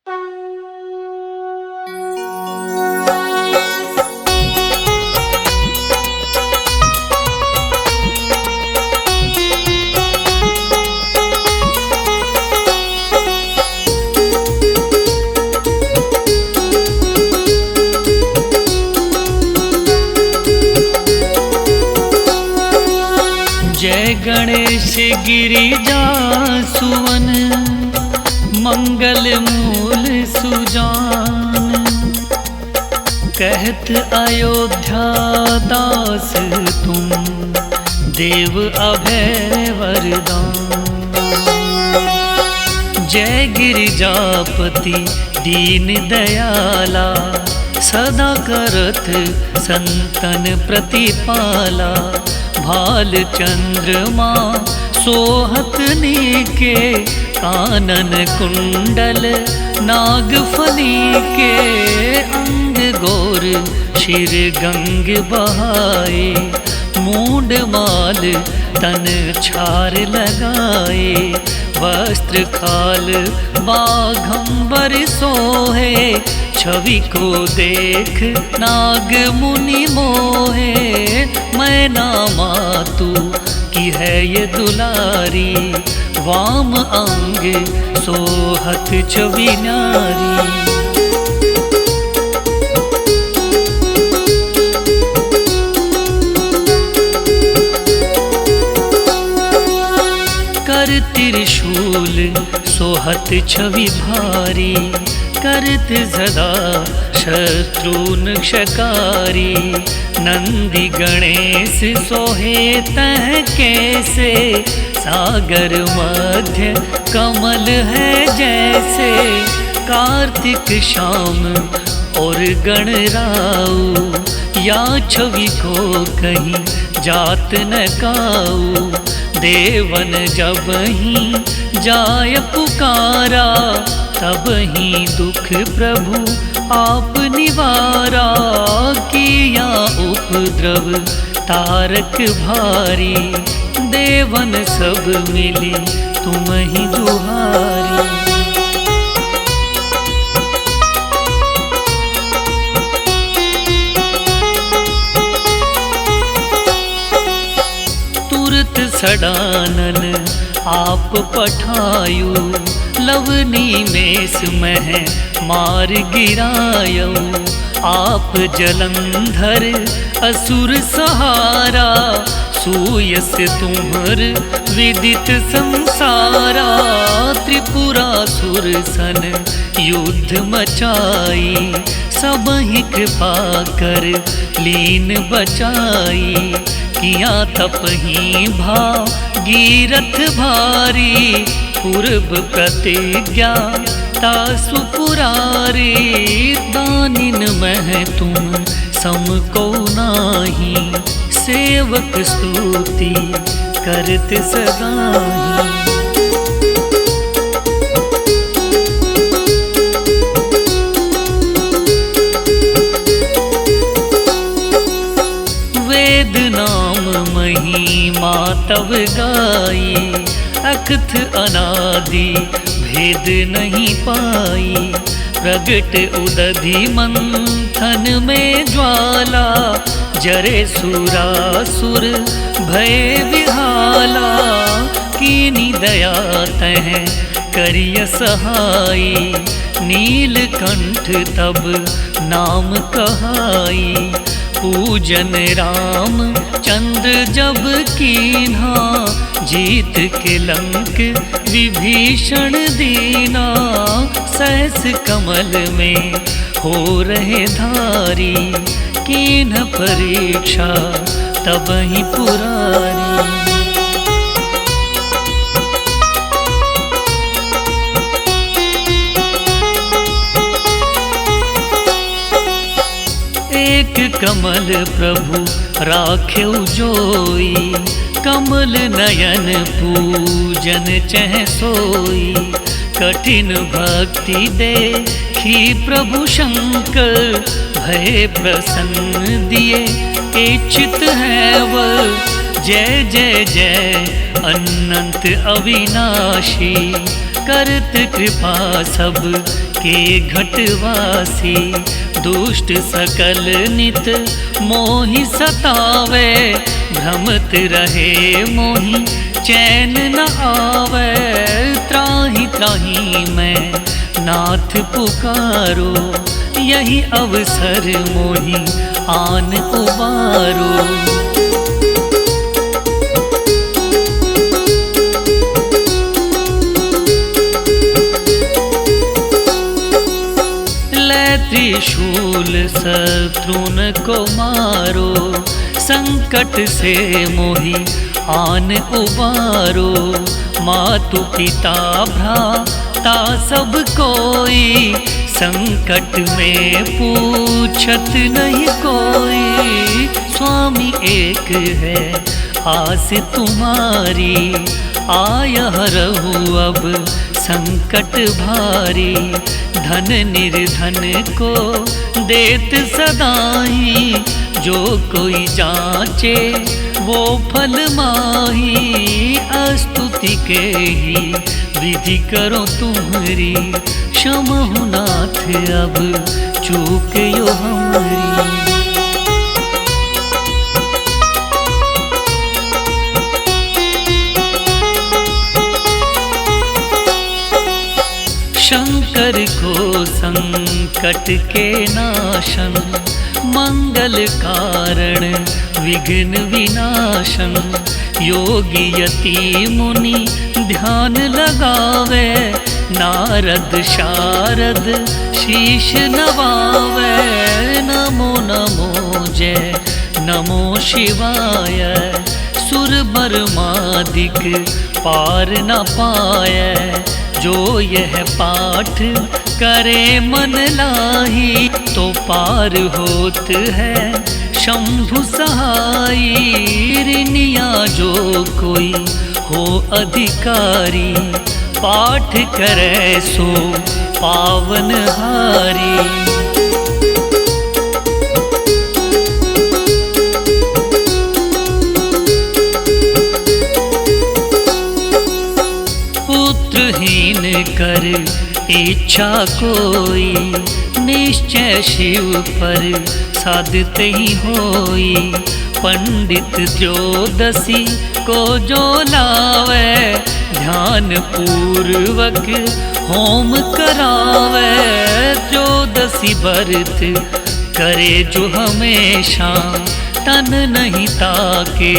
जय गणेश गिरिजा सुवन, मंगल मूल सुजान। कहत अयोध्या दास तुम, देव अभय वरदान। जय गिरिजापति दीन दयाला, सदा करत संतन प्रतिपाला। भाल चंद्रमा सोहत नीके, कानन कुंडल नागफनी के। अंग गोर शिर गंग बहाए, मूंड माल तन छार लगाए। वस्त्र खाल बाघंबर सोहे, छवि को देख नाग मुनि मोहे। मैं ना मातु की है ये दुलारी, वाम अंग सोहत छवि नारी। कर त्रिशूल सोहत छवि भारी, करत सदा शत्रुन क्षकारी। नंदी गणेश सोहे तह कैसे, सागर मध्य कमल है जैसे। कार्तिक शाम और गणराऊ, या छवि को कहीं जात न काऊ। देवन जब ही जाय पुकारा, तब ही दुख प्रभु आप निवारा। किया उपद्रव तारक भारी, देवन सब मिली तुम ही दुहारी। तुरत सडानन आप पठायु, लवनी में मह मार गिरायो। आप जलंधर असुर सहारा, सूयस तुम्हर विदित संसारा। त्रिपुरासुर सन युद्ध मचाई, सबहि कृपा कर लीन बचाई। किया तपहि भागीरथ भारी, पूर्व प्रतिज्ञा तासु पुरारी। दानिन मह तुम सम को नाही, सेवक स्तुति करत सदाही। वेद नाम महिमा तव गाई, अकथ अनादि भेद नहीं पाई। प्रगट उदधि मंथन में ज्वाला, जरे सुरासुर भय विहाला। कीनी दया तह करिय सहाई, नीलकंठ तब नाम कहाई। पूजन राम चंद्र जब कीन्हा, जीत के लंक विभीषण दीना। सहस कमल में हो रहे धारी, कीन्ह परीक्षा तब ही पुरारी। एक कमल प्रभु राख्यौ जोई, कमल नयन पूजन चह सोई। कठिन भक्ति देखी प्रभु शंकर, भय प्रसन्न दिए इच्छित है वर। जय जय जय अनंत अविनाशी, करत कृपा सब के घटवासी। दुष्ट सकल नित मोहि सतावे, भ्रमत रहे मोहि चैन न आवे। त्राहि त्राहि मैं नाथ पुकारो, यही अवसर मोहि आन उबारो। त्रिशूल शत्रुन को मारो, संकट से मोहि आन उबारो। मातु पिता भ्राता सब कोई, संकट में पूछत नहीं कोई। स्वामी एक है आस तुम्हारी, आय हरहु अब संकट भारी। धन निर्धन को देत सदाई, जो कोई जाचे वो फल माही। स्तुति के ही विधि करो तुम्हारी, क्षमहु नाथ अब चूक यो हमारी। शंकर को संकट के नाशन, मंगल कारण विघ्न विनाशन। योगी यति मुनि ध्यान लगावे, नारद शारद शीश नवावे। नमो नमो जय नमो शिवाय, सुर बरमादिक पार न पाए। जो यह पाठ करे मन लाही, तो पार होत है शंभु सहाई। ऋनिया जो कोई हो अधिकारी, पाठ करे सो पावन हारी। पुत्रहीन कर इच्छा कोई, निश्चय शिव पर साधते ही होई। पंडित त्रयोदशी को जो लावे, ध्यान पूर्वक होम करावे। त्रयोदशी व्रत करे जो हमेशा, तन नहीं ताके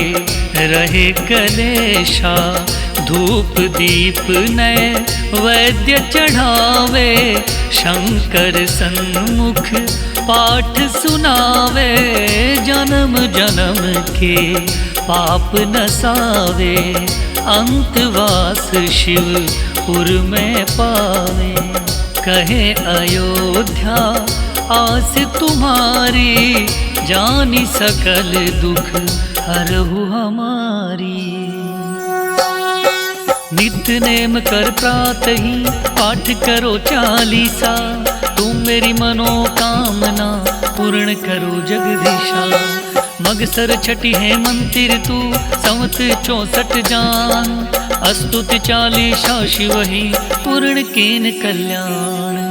रहे कलेशा। धूप दीप नए वैद्य चढ़ावे, शंकर सन्मुख पाठ सुनावे। जन्म जन्म के पाप नसावे, अंतवास शिवपुर में पावे। कहे अयोध्या आस तुम्हारी, जानी सकल दुख हरहु हमारी। नित्य नेम कर प्रातः ही पाठ करो चालीसा, तुम मेरी मनोकामना पूर्ण करो जगदीशा। मगसर छठी है मंदिर तू, संवत 64 जान। अस्तुति चालीसा शिव ही पूर्ण कीन कल्याण।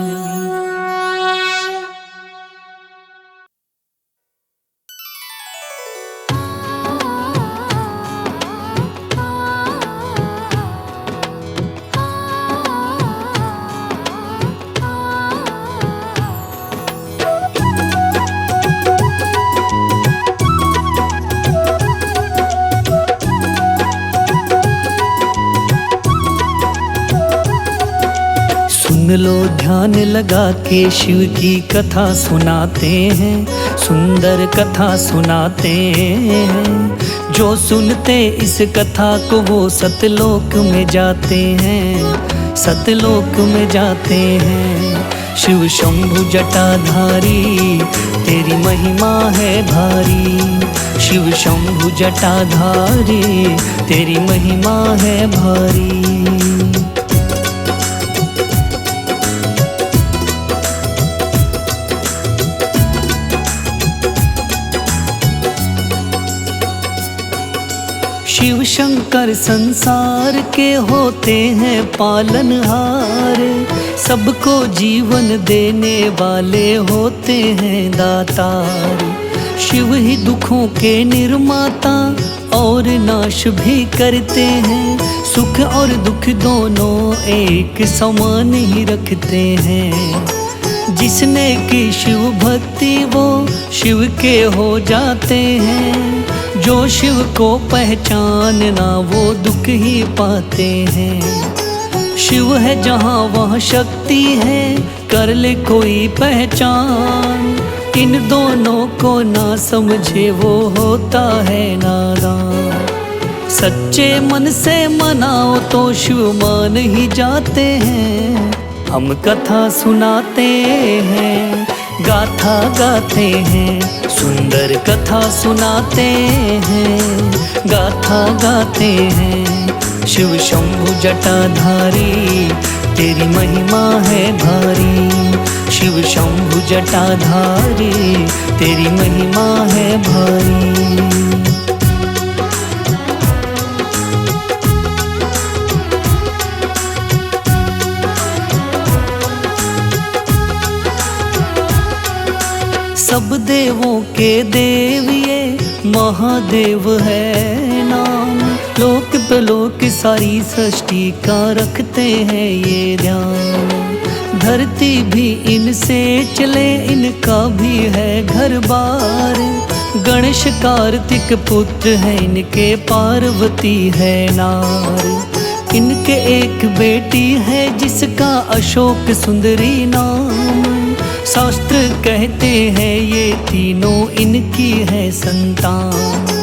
सुन लो ध्यान लगा के शिव की कथा सुनाते हैं, सुंदर कथा सुनाते हैं। जो सुनते इस कथा को वो सतलोक में जाते हैं, सतलोक में जाते हैं। शिव शंभु जटाधारी तेरी महिमा है भारी, शिव शंभु जटाधारी तेरी महिमा है भारी। शंकर संसार के होते हैं पालनहार, सबको जीवन देने वाले होते हैं दातार। शिव ही दुखों के निर्माता और नाश भी करते हैं, सुख और दुख दोनों एक समान ही रखते हैं। जिसने की शिव भक्ति वो शिव के हो जाते हैं, जो शिव को पहचानना वो दुख ही पाते हैं। शिव है जहाँ वहाँ शक्ति है, कर ले कोई पहचान, इन दोनों को ना समझे वो होता है नादान। सच्चे मन से मनाओ तो शिव मान ही जाते हैं। हम कथा सुनाते हैं, गाथा गाते हैं, सुंदर कथा सुनाते हैं, गाथा गाते हैं। शिव शंभु जटाधारी तेरी महिमा है भारी, शिव शंभु जटाधारी तेरी महिमा है भारी। सब देवों के देव ये महादेव है नाम, लोक प्रलोक सारी सृष्टि का रखते हैं ये ध्यान। धरती भी इनसे चले, इनका भी है घर बार, गणेश कार्तिक पुत्र है इनके, पार्वती है नार। इनके एक बेटी है जिसका अशोक सुंदरी नाम, शास्त्र कहते हैं ये तीनों इनकी है संतान।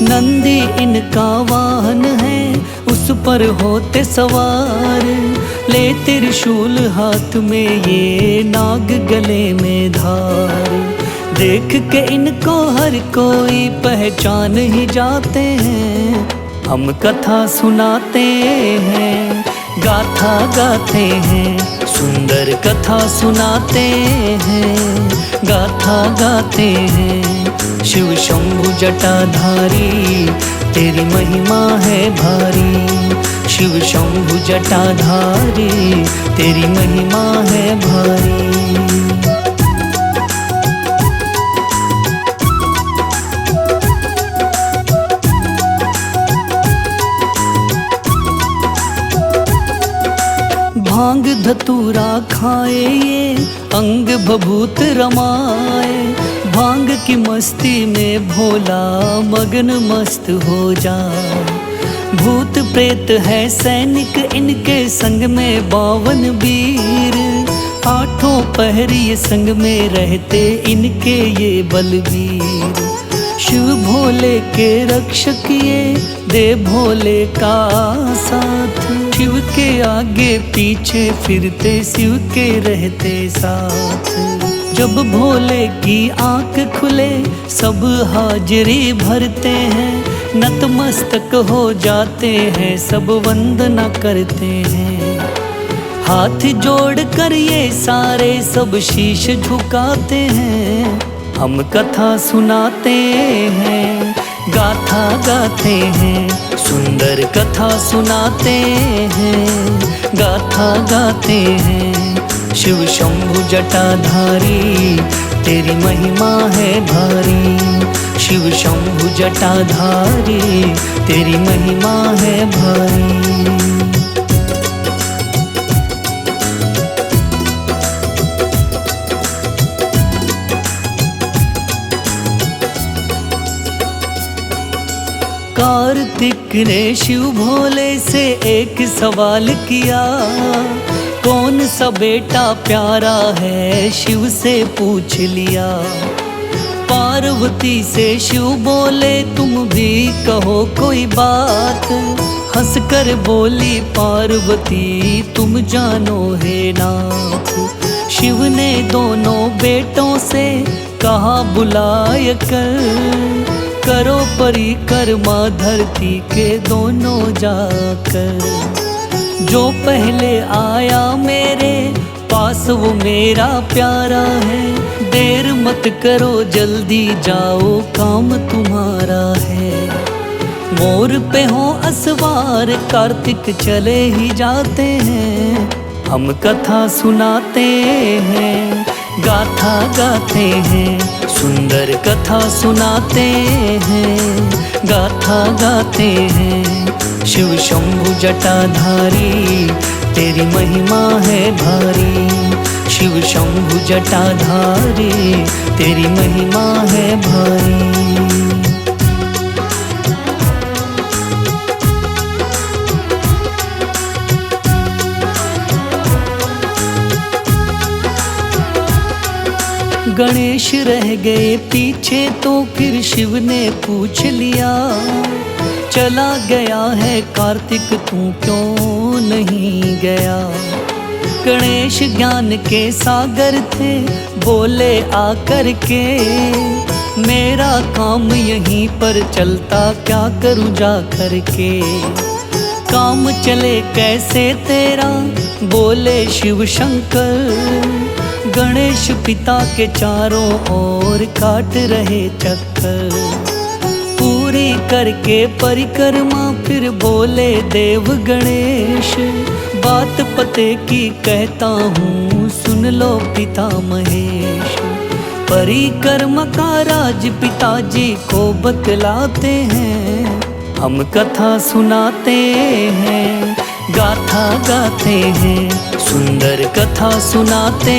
नंदी इनका वाहन है, उस पर होते सवार, ले त्रिशूल हाथ में ये, नाग गले में धार। देख के इनको हर कोई पहचान ही जाते हैं। हम कथा सुनाते हैं, गाथा गाते हैं, सुंदर कथा सुनाते हैं, गाथा गाते हैं। शिव शंभु जटाधारी तेरी महिमा है भारी, शिव शंभु जटाधारी तेरी महिमा है भारी। भांग धतूरा खाए ये, अंग भभूत रमाए, भांग की मस्ती में भोला मगन मस्त हो जाए। भूत प्रेत है सैनिक इनके संग में 52 वीर, आठों पहरी संग में रहते इनके ये बलवीर। शिव भोले के रक्षक ये, दे भोले का साथ, शिव के आगे पीछे फिरते शिव के रहते साथ। जब भोले की आंख खुले सब हाजिरी भरते हैं, नतमस्तक हो जाते हैं सब वंदना करते हैं। हाथ जोड़ कर ये सारे सब शीश झुकाते हैं। हम कथा सुनाते हैं, गाथा गाते हैं, सुंदर कथा सुनाते हैं, गाथा गाते हैं। शिव शंभु जटाधारी तेरी महिमा है भारी, शिव शंभु जटाधारी तेरी महिमा है भारी। कार्तिक ने शिव भोले से एक सवाल किया, कौन सा बेटा प्यारा है शिव से पूछ लिया। पार्वती से शिव बोले तुम भी कहो कोई बात, हंसकर बोली पार्वती तुम जानो है नाथ। शिव ने दोनों बेटों से कहा बुलाय कर, करो परिक्रमा धरती के दोनों जाकर। जो पहले आया मेरे पास वो मेरा प्यारा है, देर मत करो जल्दी जाओ काम तुम्हारा है। मोर पे हो असवार कार्तिक चले ही जाते हैं, हम कथा सुनाते हैं, गाथा गाते हैं, सुंदर कथा सुनाते हैं, गाथा गाते हैं। शिव शंभु जटाधारी तेरी महिमा है भारी, शिव शंभु जटाधारी तेरी महिमा है भारी। गणेश रह गए पीछे तो फिर शिव ने पूछ लिया, चला गया है कार्तिक तू क्यों नहीं गया। गणेश ज्ञान के सागर थे, बोले आकर के मेरा काम यहीं पर चलता, क्या करूँ जा कर के। काम चले कैसे तेरा, बोले शिव शंकर, गणेश पिता के चारों ओर काट रहे चक्कर। पूरी करके परिक्रमा फिर बोले देव गणेश, बात पते की कहता हूँ सुन लो पिता महेश। परिक्रमा का राज पिताजी को बतलाते हैं, हम कथा सुनाते हैं, गाथा गाते हैं, सुंदर कथा सुनाते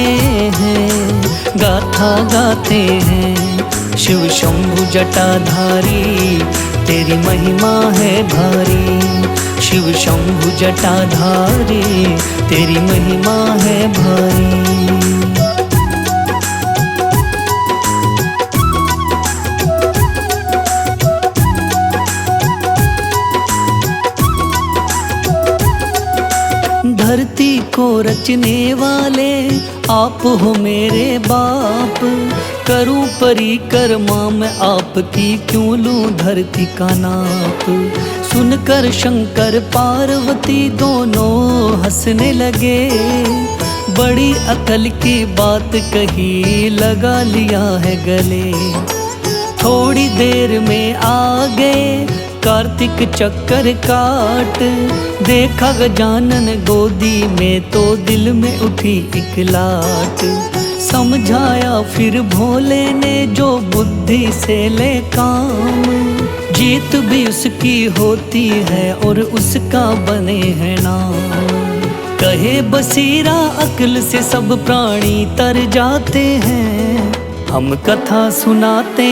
हैं, गाथा गाते हैं। शिव शंभु जटाधारी तेरी महिमा है भारी, शिव शंभु जटाधारी तेरी महिमा है भारी। धरती को रचने वाले आप हो मेरे बाप, करूं परिक्रमा मैं आपकी, क्यों लूं धरती का नाप। सुनकर शंकर पार्वती दोनों हंसने लगे, बड़ी अकल की बात कही लगा लिया है गले। थोड़ी देर में आ गए कार्तिक चक्कर काट, देखा गजानन गोदी में तो दिल में उठी एक लाट। समझाया फिर भोले ने जो बुद्धि से ले काम, जीत भी उसकी होती है और उसका बने है नाम। कहे बसीरा अक्ल से सब प्राणी तर जाते हैं, हम कथा सुनाते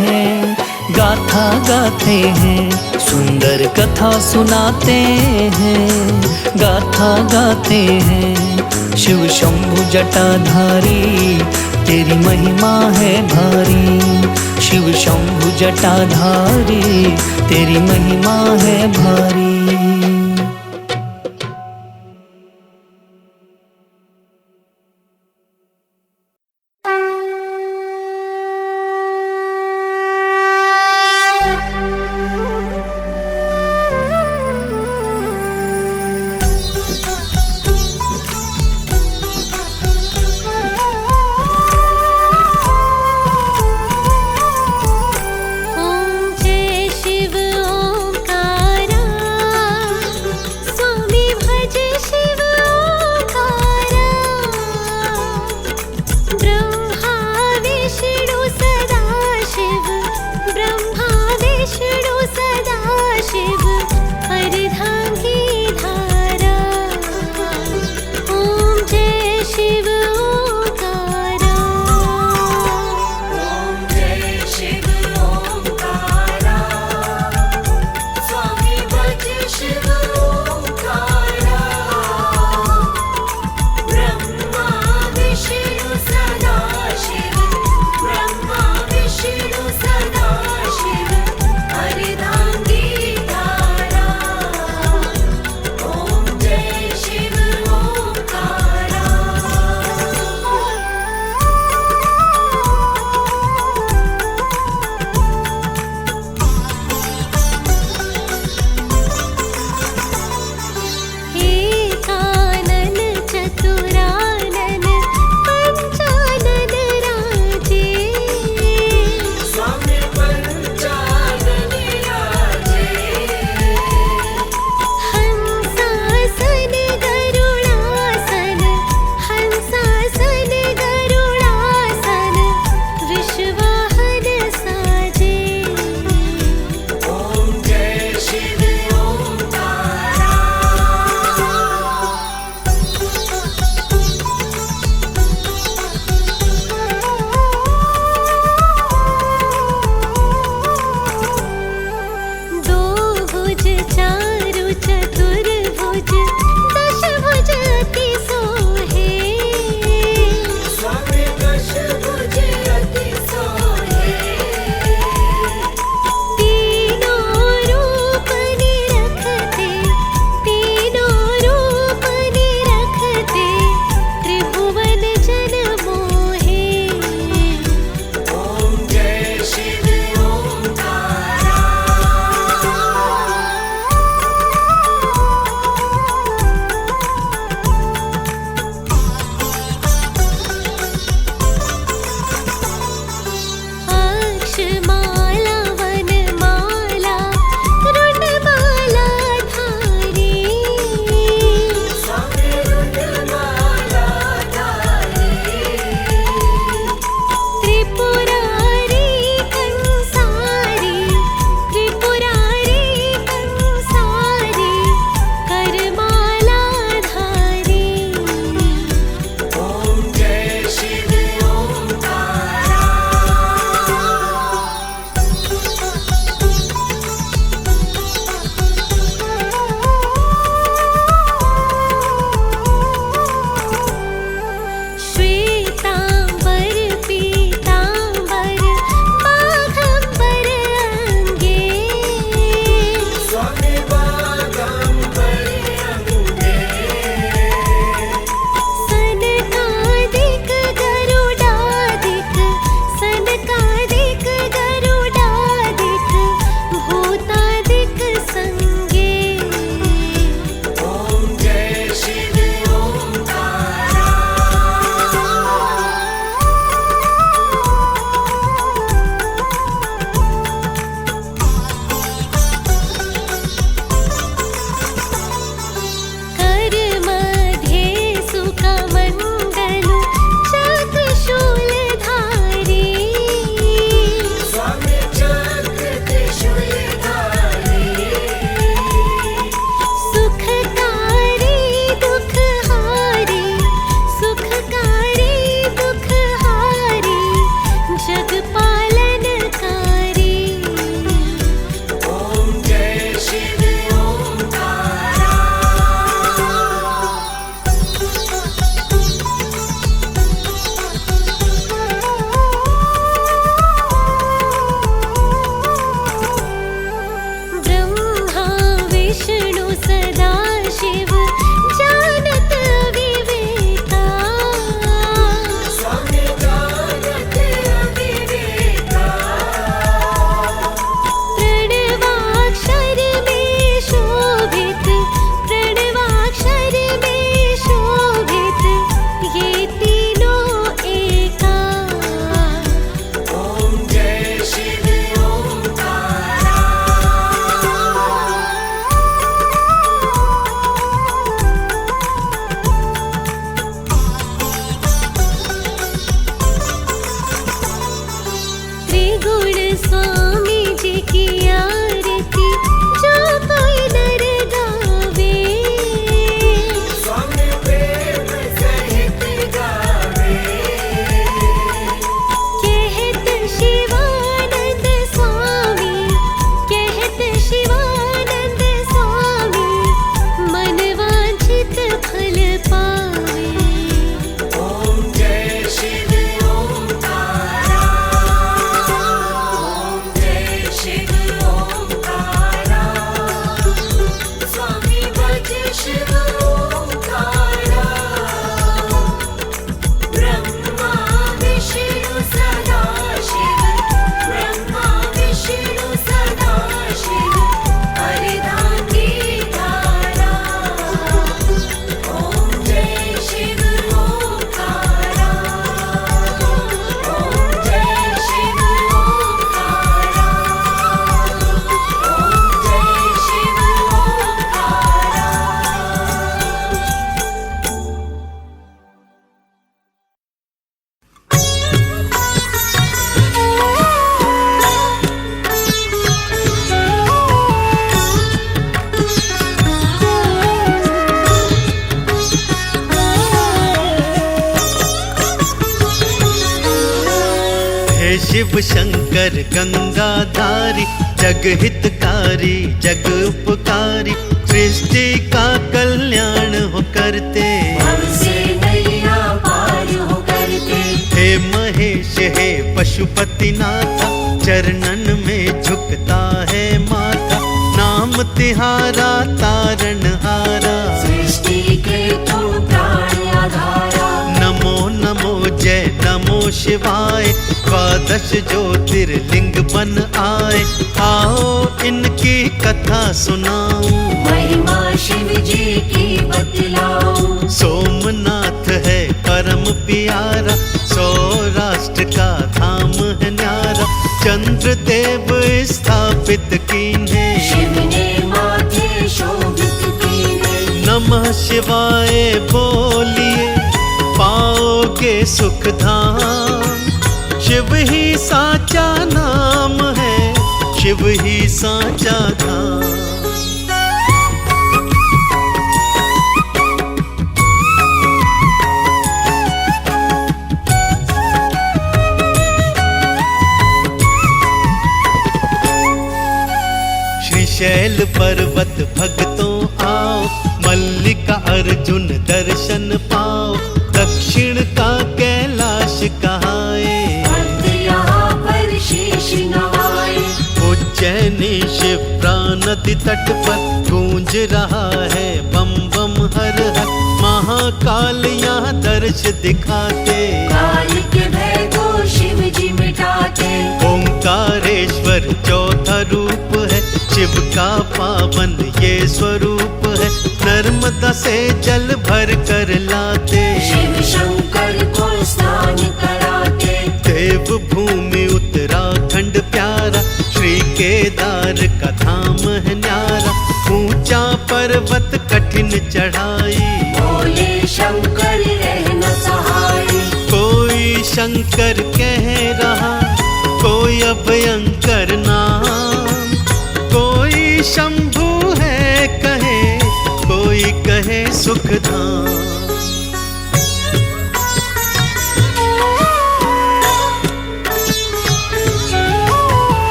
हैं, गाथा गाते हैं, सुंदर कथा सुनाते हैं, गाथा गाते हैं। शिव शंभु जटाधारी तेरी महिमा है भारी, शिव शंभु जटाधारी तेरी महिमा है भारी। शिव शंकर गंगाधारी, जग हितकारी जग उपकारी, सृष्टि का कल्याण हो करते। हमसे नैया पार हो करते। हे महेश हे पशुपतिनाथा, चरणन में झुकता है माथा, नाम तिहारा तारणहारा, सृष्टि के तू प्राण आधारा। नमो नमो जय नमो शिवाय, द्वादश ज्योतिर्लिंग बन आए, आओ इनकी कथा सुनाऊं, महिमा शिव जी की बतलाऊं। सोमनाथ है परम प्यारा, सौराष्ट्र का धाम है न्यारा, चंद्र देव स्थापित कीन्हे, शिव ने माथे शोभित कीने। नमः शिवाय बोलिए पाओगे सुख धाम, शिव ही साचा नाम है, शिव ही साचा धाम। शैल पर्वत भक्तों आओ, मल्लिका अर्जुन दर्शन पाओ, दक्षिण का कैलाश कहाए, भक्त यहाँ पर शीश नवाए। उज्जैनी शिप्रा नदी तट पर गूंज रहा है बम बम हर हर, महाकाल यहाँ दर्श दिखाते, काल के भय को शिव जी मिटाते। ओंकारेश्वर चौथा रूप है, शिव का पावन ये स्वरूप है, नर्मदा से जल भर कर लाते, शिव शंकर को स्नान कराते। देव भूमि उत्तराखंड प्यारा, श्री केदार का धाम है न्यारा, ऊंचा पर्वत कठिन चढ़ाई, भोले शंकर रहना सहाय। कोई शंकर कह रहा कोई अभयंकर नाम, कोई शंभु है कहे कोई कहे सुखधाम।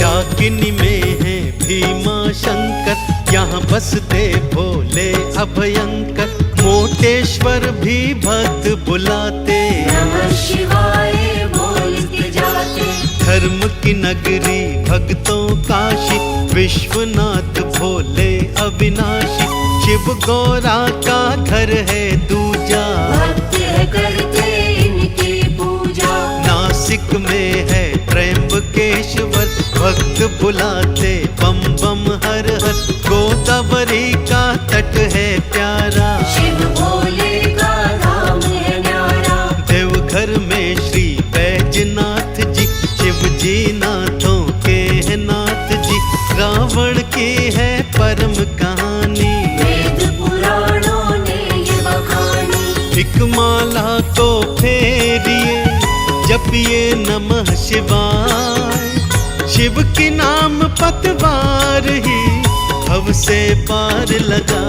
डाकिनी में है भीमा शंकर, यहाँ बसते भोले अभयंकर, मोटेश्वर भी भक्त बुलाते, नमः शिवाय बोलते जाते। धर्म की नगरी भक्तों काशी, विश्वनाथ भोले अविनाशी, शिव गौरा का घर है दूजा, भक्त है करते इनकी पूजा। नासिक में है त्र्यंबकेश्वर, भक्त बुलाते बम बम हर हर, गोदावरी का तट है प्यारा, शिव भोले का धाम है न्यारा। देवघर में श्री बैजनाथ जी, शिव जी नाथों के हैं नाथ जी, रावण की है परम कहानी, वेद पुराणों ने ये बखानी। एक माला को फेरिए जपिए नमः शिवाय, शिव की नाम पतवार ही भव से पार लगा।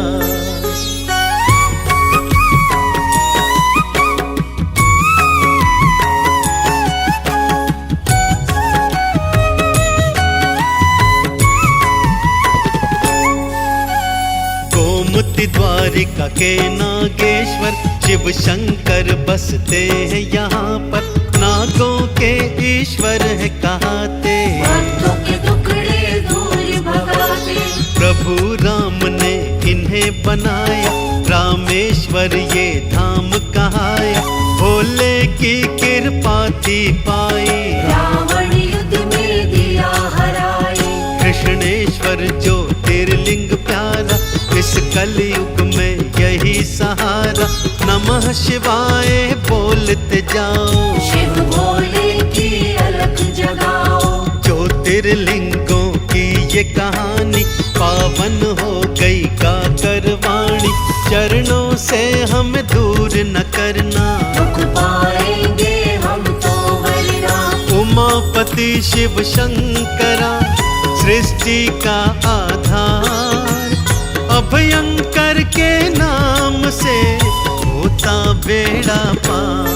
गोमती द्वारिका के नागेश्वर, शिव शंकर बसते हैं यहाँ पर, नागों के ईश्वर है कहाते, भक्तों के टुकड़े दूर भगाते। प्रभु राम ने इन्हें बनाया, रामेश्वर ये धाम कहाया, भोले की कृपा थी पाई, रावण युद्ध में दिया हराए। कृष्णेश्वर ज्योतिर्लिंग प्यारा, इस कलयुग में यही सहारा, नमः शिवाय बोलते जाओ, शिव भोले की अलख जगाओ। ज्योतिर्लिंगों की ये कहानी, पावन हो गई गाकर वाणी, चरणों से हम दूर न करना, दुख पाएंगे हम तो वरना। उमापति शिव शंकरा, सृष्टि का आधार, अभयंकर के नाम से होता बेड़ा पार।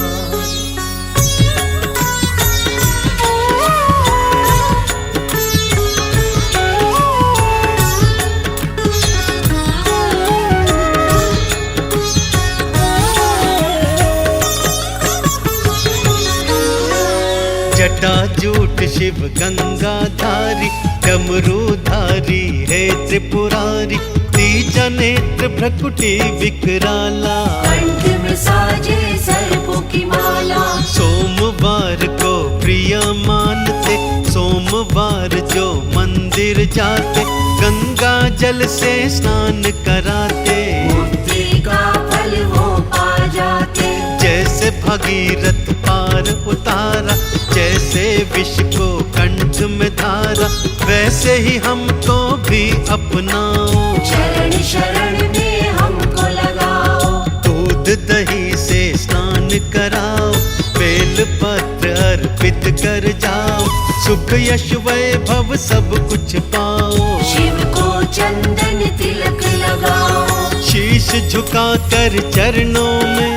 जटाजूट शिव गंगाधारी, डमरूधारी है त्रिपुरारी, तीजा नेत्र भ्रकुटी विकराला, कंठ में साजे सर्पों की माला। सोमवार को प्रिय मानते, सोमवार जो मंदिर जाते, गंगा जल से स्नान कराते, मुक्ति का फल वो पा जाते। जैसे भगीरथ पार उतारा, जैसे विष को कंठ में धारा, वैसे ही हमको भी अपनाओ, शरण शरण में हमको लगाओ। दूध दही से स्नान कराओ, बेल पत्र अर्पित कर जाओ, सुख यश वैभव सब कुछ पाओ। शिव को चंदन तिलक लगाओ, शीश झुका कर चरणों में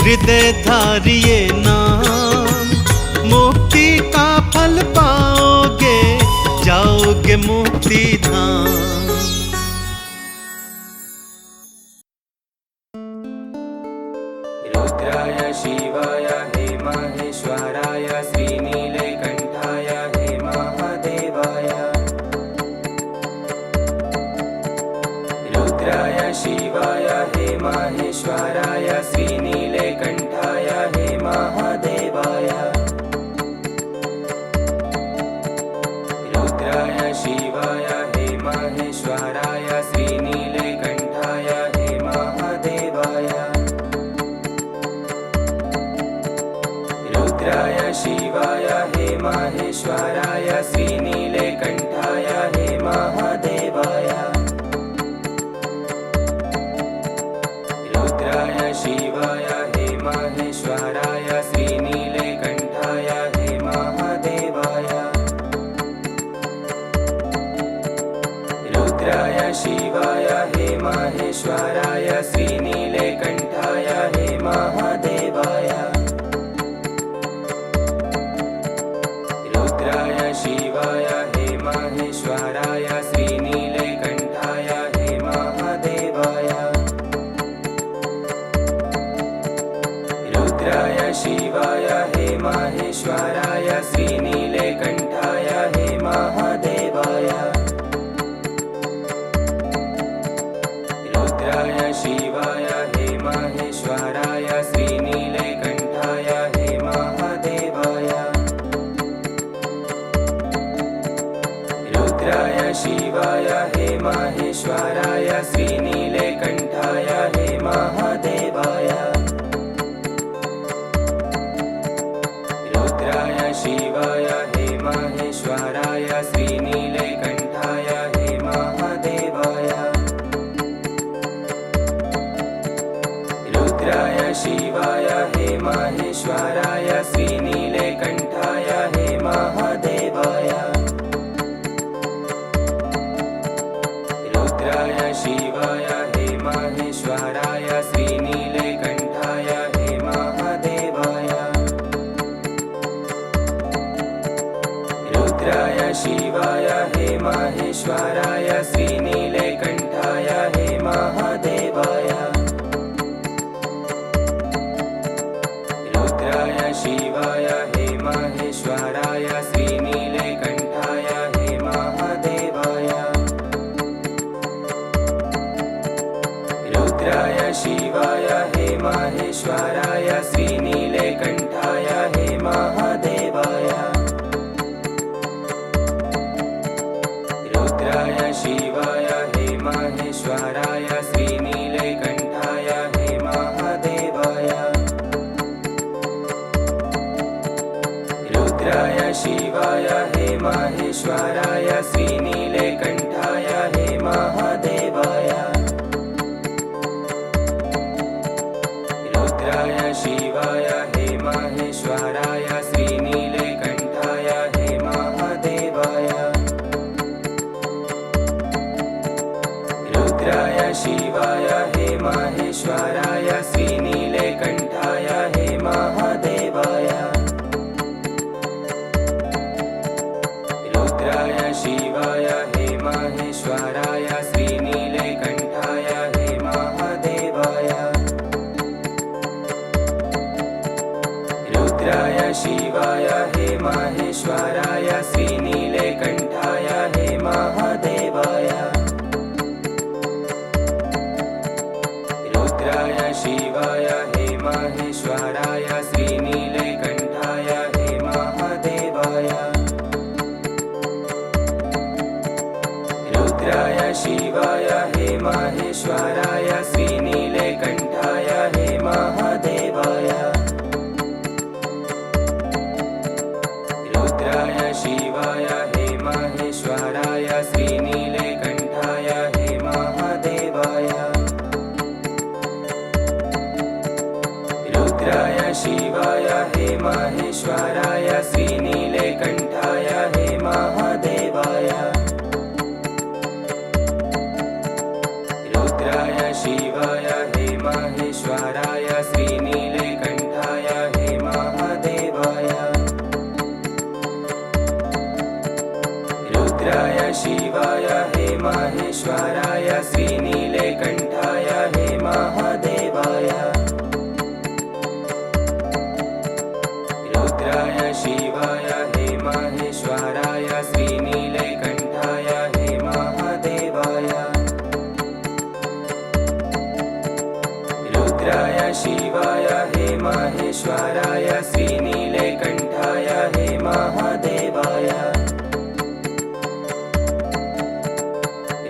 हृदय धारिये नाम, मुक्ति का फल पाओगे, जाओगे मुक्ति धाम। रुद्राय शिवाय हे महेश्वराय, श्रीनीलकंठाय हे महादेवाय। रुद्राय शिवाय हे महेश्वराय, श्रीनीलकंठाय हे महादेवाय। रुद्राय शिवाय हे महेश्वराय, श्रीनीलकंठाय हे महादेवाय। रुद्राय शिवाय हे महेश्वराय, श्रीनीलकंठाय हे महादेवाय। रुद्राय शिवाय हे महेश्वराय, श्रीनीलकंठाय हे महादेवाय। रुद्राय शिवाय हे महेश्वराय, श्रीनीलकंठाय हे महादेवाय। रुद्राय शिवाय हे महेश्वराय, श्रीनीलकंठाय हे महादेवाय। रुद्राय शिवाय हे महेश्वराय, श्रीनीलकंठाय हे महादेवाय। रुद्राय शिवाय हे महेश्वराय, श्रीनीलकंठाय हे महादेवाय। रुद्राय शिवाय हे महेश्वराय, श्रीनीलकंठाय हे महादेवाय। रुद्राय शिवाय हे महेश्वराय, श्रीनीलकंठाय हे महादेवाय। रुद्राय शिवाय हे महेश्वराय, श्रीनीलकंठाय हे महादेवाय। रुद्राय शिवाय हे महेश्वराय, श्रीनीलकंठाय हे महादेवाय। रुद्राय शिवाय हे महेश्वराय, श्रीनीलकंठाय हे महादेवाय। रुद्राय शिवाय हे महेश्वराय, श्रीनीलकंठाय हे महादेवाय। रुद्राय शिवाय हे महेश्वराय, श्रीनीलकंठाय हे महादेवाय। रुद्राय शिवाय हे महेश्वराय, श्रीनीलकंठाय हे महादेवाय। रुद्राय शिवाय हे महेश्वराय, श्रीनीलकंठाय हे महादेवाय। रुद्राय शिवाय हे महेश्वराय, श्रीनीलकंठाय हे महादेवाय। रुद्राय शिवाय हे माहेश्वराय श्रीनीलकण्ठाय हे महादेवाय रुद्राय शिवाय हे माहेश्वराय श्रीनीलकण्ठाय हे महादेवाय रुद्राय शिवाय हे माहेश्वराय श्रीनीलकण्ठाय हे महादेवाय रुद्राय शिवाय हे माहेश्वराय श्रीनीलकण्ठाय हे महादेवाय रुद्राय शिवाय हे माहेश्वराय श्रीनीलकण्ठाय हे महादेवाय रुद्राय शिवाय हे माहेश्वराय श्रीनीलकण्ठाय हे महादेवाय रुद्राय शिवाय हे माहेश्वराय श्रीनीलकण्ठाय हे महादेवाय रुद्राय शिवाय हे माहेश्वराय श्रीनीलकण्ठाय हे महादेवाय रुद्राय शिवाय हे माहेश्वराय श्रीनीलकण्ठाय हे महादेवाय रुद्राय शिवाय हे माहेश्वराय श्रीनीलकण्ठाय हे महादेवाय रुद्राय शिवाय हे माहेश्वराय श्रीनीलकण्ठाय हे महादेवाय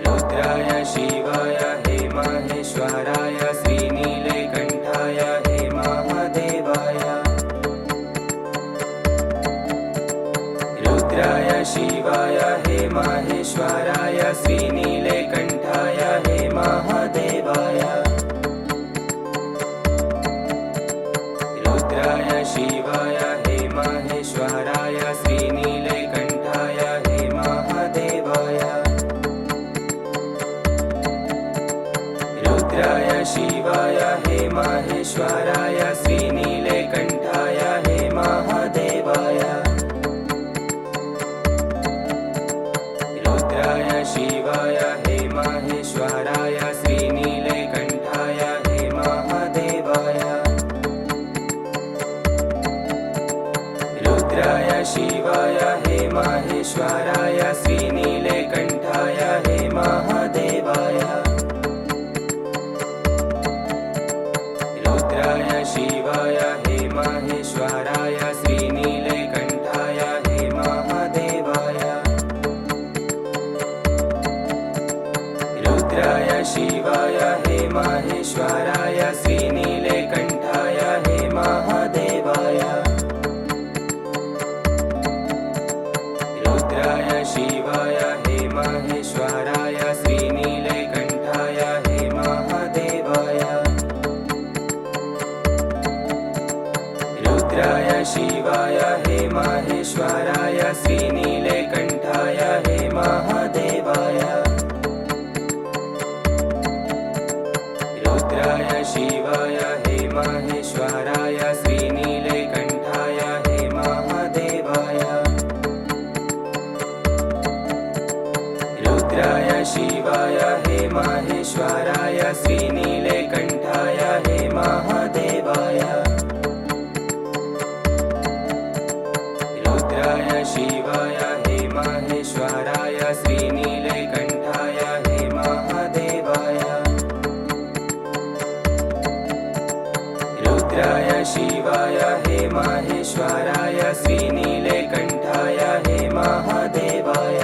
रुद्राय शिवाय हे माहेश्वराय श्रीनीलकण्ठाय हे महादेवाय रुद्राय शिवाय हे माहेश्वराय श्रीनीलकण्ठाय हे महादेवाय रुद्राय शिवाय हे माहेश्वराय श्रीनीलकण्ठाय हे महादेवाय रुद्राय शिवाय हे माहेश्वराय श्रीनीलकण्ठाय हे महादेवाय रुद्राय शिवाय हे माहेश्वराय श्रीनीलकण्ठाय हे महादेवाय रुद्राय शिवाय हे माहेश्वराय श्रीनीलकण्ठाय हे महादेवाय रुद्राय शिवाय हे माहेश्वराय श्रीनीलकण्ठाय हे महादेवाय रुद्राय शिवाय हे माहेश्वराय श्रीनीलकण्ठाय हे महादेवाय रुद्राय शिवाय हे माहेश्वराय श्रीनीलकण्ठाय हे महादेवाय रुद्राय शिवाय हे माहेश्वराय श्रीनीलकण्ठाय हे महादेवाय रुद्राय शिवाय हे माहेश्वराय श्रीनीलकण्ठाय हे महादेवाय रुद्राय शिवाय हे माहेश्वराय श्रीनीलकण्ठाय हे महादेवाय रुद्राय शिवाय हे माहेश्वराय श्रीनीलकण्ठाय हे महादेवाय रुद्राय शिवाय हे माहेश्वराय श्रीनीलकण्ठाय हे महादेवाय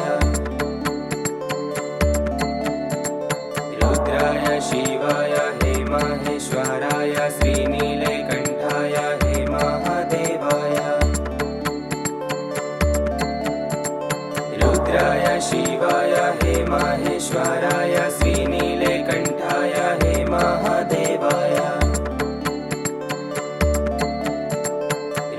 रुद्राय शिवाय हे माहेश्वराय श्रीनीलकण्ठाय हे महादेवाय रुद्राय शिवाय हे माहेश्वराय श्रीनीलकण्ठाय हे महादेवाय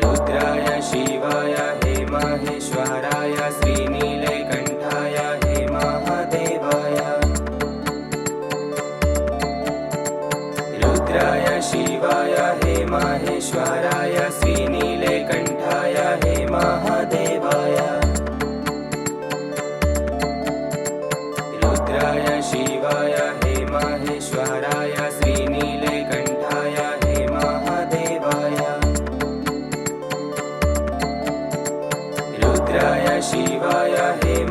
रुद्राय शिवाय हे माहेश्वराय श्रीनीलकण्ठाय हे महादेवाय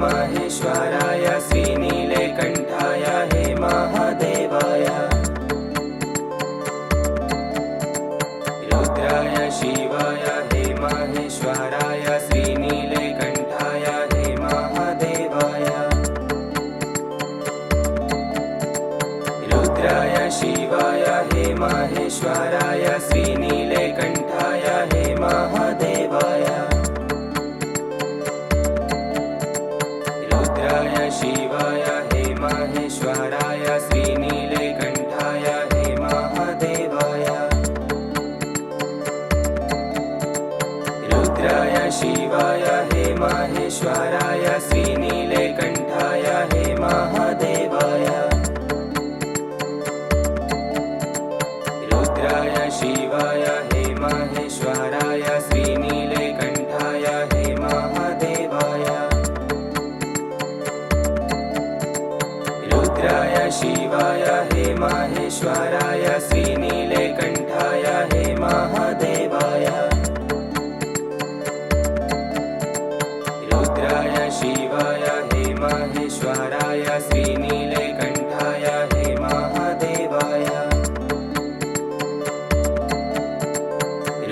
माहेश्वराय श्रीनीलकण्ठाय हे महादेवाय रुद्राय शिवाय हे माहेश्वराय श्रीनीलकण्ठाय हे महादेवाय रुद्राय शिवाय हे माहेश्वराय श्रीनीलकण्ठाय हे महादेवाय रुद्राय शिवाय हे माहेश्वराय श्रीनीलकण्ठाय हे महादेवाय रुद्राय शिवाय हे माहेश्वराय श्रीनीलकण्ठाय हे महादेवाय रुद्राय शिवाय हे माहेश्वराय श्रीनीलकण्ठाय हे महादेवाय रुद्राय शिवाय हे माहेश्वराय श्रीनीलकण्ठाय हे महादेवाय रुद्राय शिवाय हे माहेश्वराय श्रीनीलकण्ठाय हे महादेवाय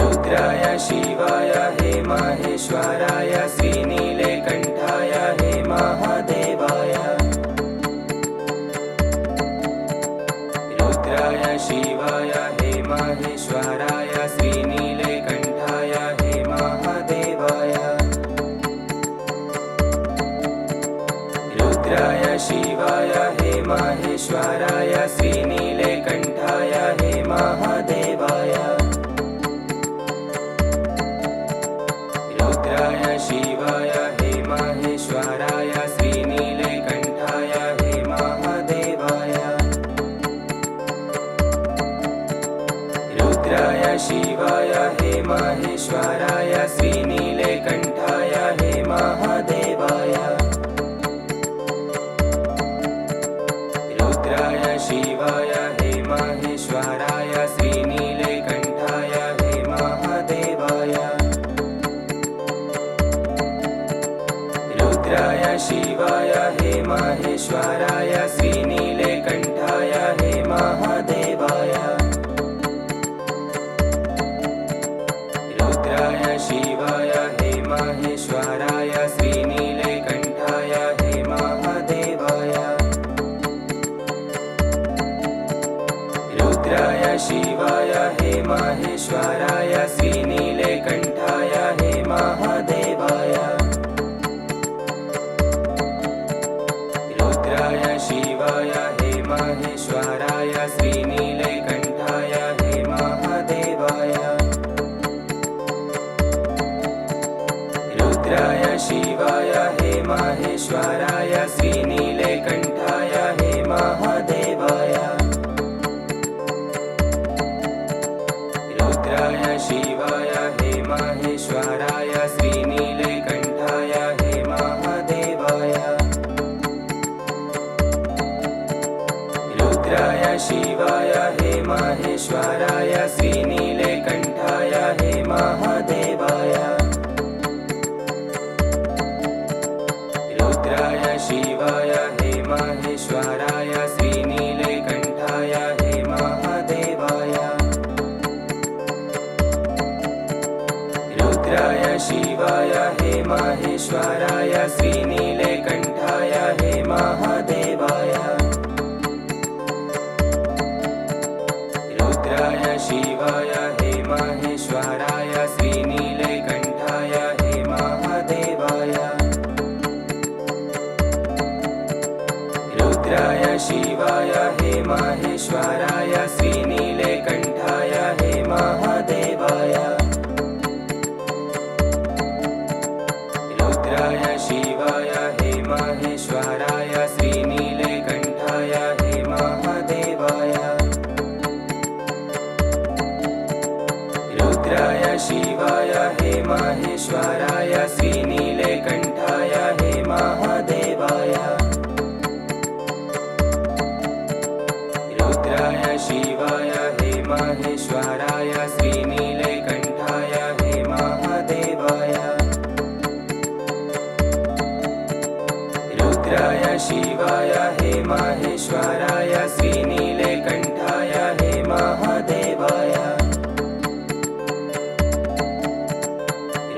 रुद्राय शिवाय हे माहेश्वराय श्रीनीलकण्ठाय हे महादेवाय रुद्राय शिवाय हे माहेश्वराय श्रीनीलकण्ठाय हे महादेवाय रुद्राय शिवाय हे माहेश्वराय श्रीनीलकण्ठाय हे महादेवाय रुद्राय शिवाय हे माहेश्वराय श्रीनीलकण्ठाय हे महादेवाय रुद्राय शिवाय हे माहेश्वराय श्रीनीलकण्ठाय हे महादेवाय रुद्राय शिवाय हे माहेश्वराय श्रीनीलकण्ठाय हे महादेवाय रुद्राय शिवाय हे माहेश्वराय श्रीनीलकण्ठाय हे महादेवाय रुद्राय शिवाय हे माहेश्वराय श्रीनीलकण्ठाय हे महादेवाय रुद्राय शिवाय हे माहेश्वराय श्रीनीलकण्ठाय हे महादेवाय रुद्राय शिवाय हे माहेश्वराय श्रीनीलकण्ठाय हे महादेवाय रुद्राय शिवाय हे माहेश्वराय श्रीनीलकण्ठाय हे महादेवाय रुद्राय शिवाय हे माहेश्वराय श्रीनीलकण्ठाय हे महादेवाय रुद्राय शिवाय हे माहेश्वराय श्रीनीलकण्ठाय हे महादेवाय रुद्राय शिवाय हे माहेश्वराय श्रीनीलकण्ठाय हे महादेवाय रुद्राय शिवाय हे माहेश्वराय श्रीनीलकण्ठाय हे महादेवाय रुद्राय शिवाय हे माहेश्वराय श्रीनीलकण्ठाय हे महादेवाय रुद्राय शिवाय हे माहेश्वराय श्रीनीलकण्ठाय हे महादेवाय रुद्राय शिवाय हे माहेश्वराय श्रीनीलकण्ठाय हे महादेवाय रुद्राय शिवाय हे माहेश्वराय श्रीनीलकण्ठाय हे महादेवाय रुद्राय शिवाय शिवाय हे माहेश्वराय श्रीनीलकण्ठाय हे महादेवाय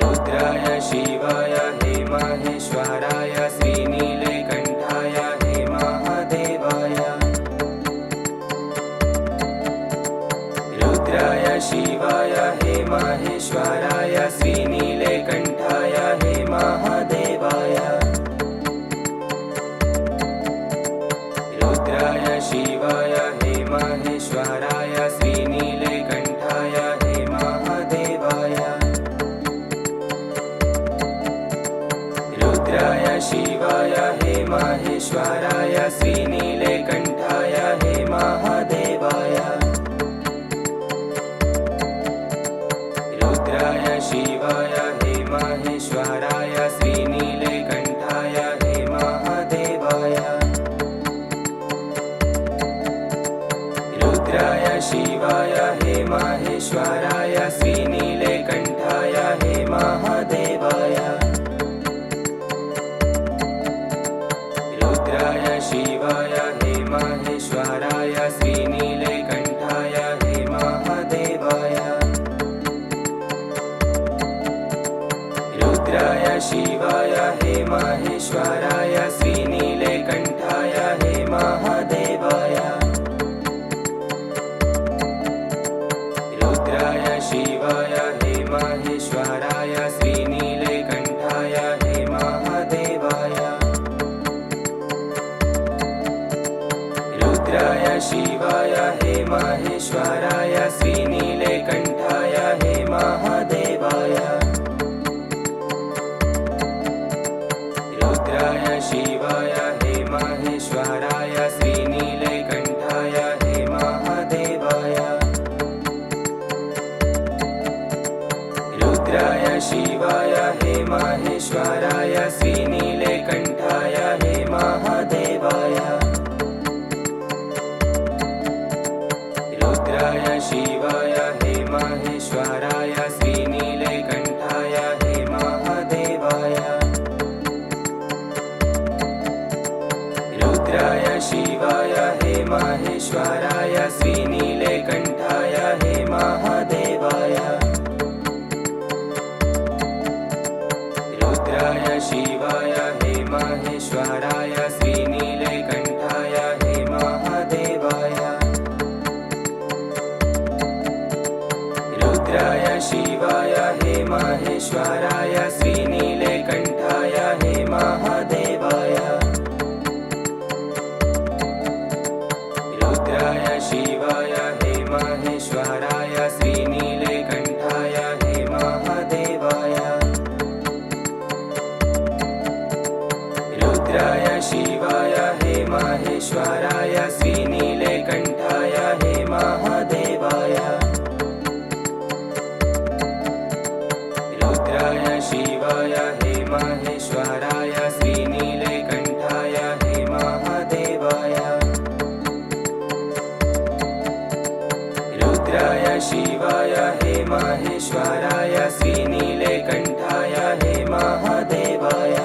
रुद्राय शिवाय हे माहेश्वराय श्रीनीलकण्ठाय हे महादेवाय रुद्राय शिवाय हे माहेश्वराय श्रीनीलकण्ठाय हे महादेवाय रुद्राय शिवाय हे माहेश्वराय श्रीनीलकण्ठाय हे महादेवाय रुद्राय शिवाय हे माहेश्वराय श्रीनीलकण्ठाय हे महादेवाय रुद्राय शिवाय हे माहेश्वराय श्रीनीलकण्ठाय हे महादेवाय रुद्राय शिवाय हे माहेश्वराय श्रीनीलकण्ठाय हे महादेवाय रुद्राय शिवाय हे माहेश्वराय श्रीनीलकण्ठाय हे महादेवाय रुद्राय शिवाय हे माहेश्वराय श्रीनीलकण्ठाय हे महादेवाय रुद्राय शिवाय हे माहेश्वराय श्रीनीलकण्ठाय हे महादेवाय रुद्राय शिवाय हे माहेश्वराय श्रीनीलकण्ठाय हे महादेवाय रुद्राय शिवाय हे माहेश्वराय श्रीनीलकण्ठाय हे महादेवाय रुद्राय शिवाय हे माहेश्वराय श्रीनीलकण्ठाय हे महादेवाय रुद्राय शिवाय हे माहेश्वराय श्रीनीलकण्ठाय हे महादेवाय रुद्राय शिवाय हे माहेश्वराय श्रीनीलकण्ठाय हे महादेवाय रुद्राय शिवाय हे माहेश्वराय श्रीनीलकण्ठाय हे महादेवाय रुद्राय शिवाय हे माहेश्वराय श्रीनीलकण्ठाय हे महादेवाय रुद्राय शिवाय हे माहेश्वराय श्रीनीलकण्ठाय हे महादेवाय रुद्राय शिवाय हे माहेश्वराय श्रीनीलकण्ठाय हे महादेवाय रुद्राय शिवाय हे माहेश्वराय श्रीनीलकण्ठाय हे महादेवाय रुद्राय शिवाय हे माहेश्वराय श्रीनीलकण्ठाय हे महादेवाय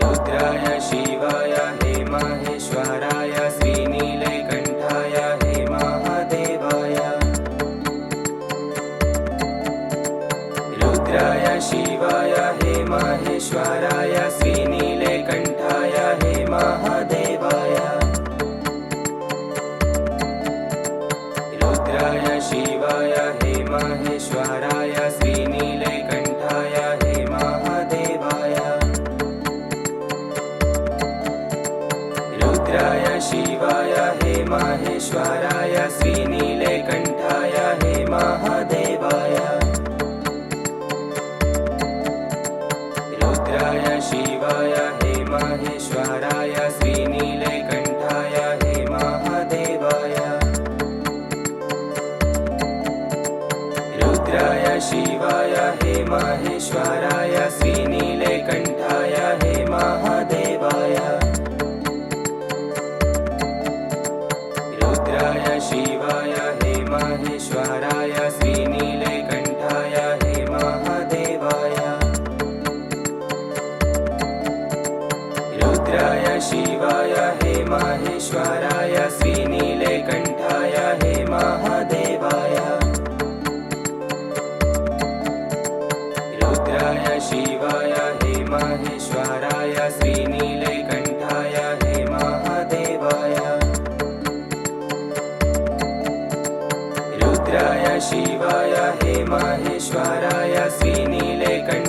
रुद्राय शिवाय हे माहेश्वराय श्रीनीलकण्ठाय हे महादेवाय रुद्राय शिवाय हे माहेश्वराय श्रीनीलकण्ठाय हे महादेवाय रुद्राय शिवाय हे माहेश्वराय श्रीनीलकण्ठाय हे महादेवाय रुद्राय शिवाय हे माहेश्वराय श्रीनीलकण्ठाय हे महादेवाय रुद्राय शिवाय हे माहेश्वराय श्रीनीलकण्ठाय हे महादेवाय रुद्राय शिवाय हे माहेश्वराय श्रीनीलकण्ठाय हे महादेवाय रुद्राय शिवाय हे माहेश्वराय श्रीनीलकण्ठाय हे महादेवाय रुद्राय शिवाय हे माहेश्वराय श्रीनीलकण्ठाय हे महादेवाय रुद्राय शिवाय हे माहेश्वराय श्रीनीलकण्ठाय हे महादेवाय रुद्राय शिवाय हे माहेश्वराय श्रीनीलकण्ठाय